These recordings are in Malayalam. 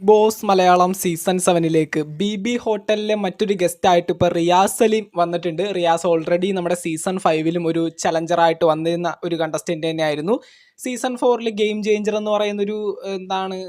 ബിഗ് ബോസ് മലയാളം സീസൺ 7ലേക്ക് ബി ഹോട്ടലിലെ മറ്റൊരു ഗസ്റ്റായിട്ട് ഇപ്പോൾ റിയാസ് സലീം വന്നിട്ടുണ്ട്. റിയാസ് ഓൾറെഡി നമ്മുടെ സീസൺ 5ലും ഒരു ചലഞ്ചറായിട്ട് വന്നിരുന്ന ഒരു കണ്ടസ്റ്റൻ്റ് തന്നെയായിരുന്നു. സീസൺ 4ൽ ഗെയിം ചേഞ്ചർ എന്ന് പറയുന്നൊരു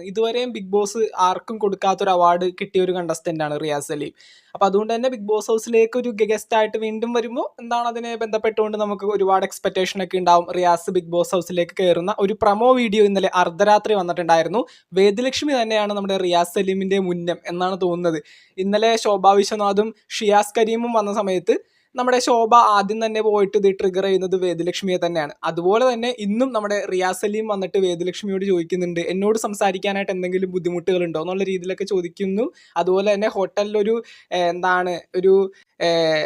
ഇതുവരെയും ബിഗ് ബോസ് ആർക്കും കൊടുക്കാത്തൊരു അവാർഡ് കിട്ടിയ ഒരു കണ്ടസ്റ്റൻ്റാണ് റിയാസ് സലീം. അപ്പോൾ അതുകൊണ്ട് തന്നെ ബിഗ് ബോസ് ഹൗസിലേക്ക് ഒരു ഗസ്റ്റായിട്ട് വീണ്ടും വരുമ്പോൾ അതിനെ ബന്ധപ്പെട്ടുകൊണ്ട് നമുക്ക് ഒരുപാട് എക്സ്പെക്റ്റേഷൻ ഒക്കെ ഉണ്ടാവും. റിയാസ് ബിഗ് ബോസ് ഹൗസിലേക്ക് കയറുന്ന ഒരു പ്രമോ വീഡിയോ ഇന്നലെ അർദ്ധരാത്രി വന്നിട്ടുണ്ടായിരുന്നു. വേദലക്ഷ്മി തന്നെയാണ് നമ്മുടെ റിയാസ് സലീമിൻ്റെ മുന്നം എന്നാണ് തോന്നുന്നത്. ഇന്നലെ ശോഭ വിശ്വനാഥും ഷിയാസ് കരീമും വന്ന സമയത്ത് നമ്മുടെ ശോഭ ആദ്യം തന്നെ പോയിട്ട് ഇത് ട്രിഗർ ചെയ്യുന്നത് വേദലക്ഷ്മിയെ തന്നെയാണ്. അതുപോലെ തന്നെ ഇന്നും നമ്മുടെ റിയാസ് സലീം വന്നിട്ട് വേദലക്ഷ്മിയോട് ചോദിക്കുന്നുണ്ട്, എന്നോട് സംസാരിക്കാനായിട്ട് എന്തെങ്കിലും ബുദ്ധിമുട്ടുകളുണ്ടോ എന്നുള്ള രീതിയിലൊക്കെ ചോദിക്കുന്നു. അതുപോലെ തന്നെ ഹോട്ടലിലൊരു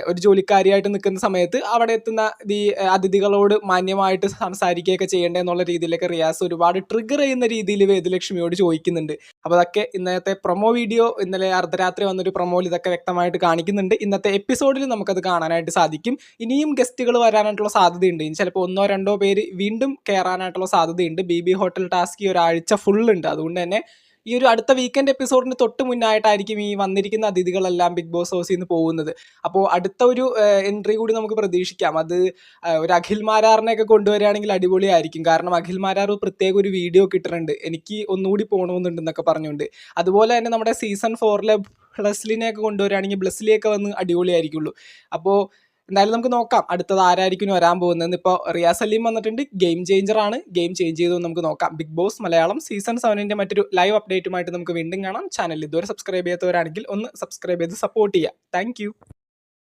ഒരു ജോലിക്കാരിയായിട്ട് നിൽക്കുന്ന സമയത്ത് അവിടെ എത്തുന്ന ഈ അതിഥികളോട് മാന്യമായിട്ട് സംസാരിക്കുകയൊക്കെ ചെയ്യേണ്ടത് എന്നുള്ള രീതിയിലൊക്കെ റിയാസ് ഒരുപാട് ട്രിഗർ ചെയ്യുന്ന രീതിയിൽ വേദലക്ഷ്മിയോട് ചോദിക്കുന്നുണ്ട്. അപ്പോൾ അതൊക്കെ ഇന്നത്തെ പ്രൊമോ വീഡിയോ, ഇന്നലെ അർദ്ധരാത്രി വന്നൊരു പ്രൊമോയിൽ ഇതൊക്കെ വ്യക്തമായിട്ട് കാണിക്കുന്നുണ്ട്. ഇന്നത്തെ എപ്പിസോഡിൽ നമുക്കത് കാണാനായിട്ട് സാധിക്കും. ഇനിയും ഗസ്റ്റുകൾ വരാനായിട്ടുള്ള സാധ്യതയുണ്ട്. ഇനി ചിലപ്പോൾ 1-2 പേര് വീണ്ടും കയറാനായിട്ടുള്ള സാധ്യതയുണ്ട്. ബി ഹോട്ടൽ ടാസ്ക് ഈ ഒരാഴ്ച ഫുള്ളുണ്ട്. അതുകൊണ്ട് തന്നെ ഈ ഒരു അടുത്ത വീക്കെൻഡ് എപ്പിസോഡിന് തൊട്ട് മുന്നായിട്ടായിരിക്കും ഈ വന്നിരിക്കുന്ന അതിഥികളെല്ലാം ബിഗ് ബോസ് ഹൗസിൽ നിന്ന് പോകുന്നത്. അപ്പോൾ അടുത്ത ഒരു എൻട്രി കൂടി നമുക്ക് പ്രതീക്ഷിക്കാം. അത് ഒരു അഖിൽ മാരാറിനെയൊക്കെ കൊണ്ടുവരികയാണെങ്കിൽ അടിപൊളിയായിരിക്കും. കാരണം അഖിൽ മാരാർ പ്രത്യേക ഒരു വീഡിയോ കിട്ടുന്നുണ്ട്, എനിക്ക് ഒന്നുകൂടി പോകണമെന്നുണ്ടെന്നൊക്കെ പറഞ്ഞുകൊണ്ട്. അതുപോലെ തന്നെ നമ്മുടെ സീസൺ 4ലെ ബ്ലസ്ലിനെയൊക്കെ കൊണ്ടുവരികയാണെങ്കിൽ ബ്ലസ്ലിയൊക്കെ വന്ന് അടിപൊളിയായിരിക്കുള്ളൂ. അപ്പോൾ എന്തായാലും നമുക്ക് നോക്കാം അടുത്തത് ആരായിരിക്കും വരാൻ പോകുന്നത്. ഇപ്പോൾ റിയാസ് സലീം വന്നിട്ടുണ്ട്, ഗെയിം ചേഞ്ചറാണ്. ഗെയിം ചേഞ്ച് ചെയ്തു നമുക്ക് നോക്കാം. ബിഗ് ബോസ് മലയാളം സീസൺ 7ൻ്റെ മറ്റൊരു ലൈവ് അപ്ഡേറ്റുമായിട്ട് നമുക്ക് വീണ്ടും കാണാം. ചാനൽ ഇതുവരെ സബ്സ്ക്രൈബ് ചെയ്യാത്തവരാണെങ്കിൽ ഒന്ന് സബ്സ്ക്രൈബ് ചെയ്ത് സപ്പോർട്ട് ചെയ്യുക. താങ്ക്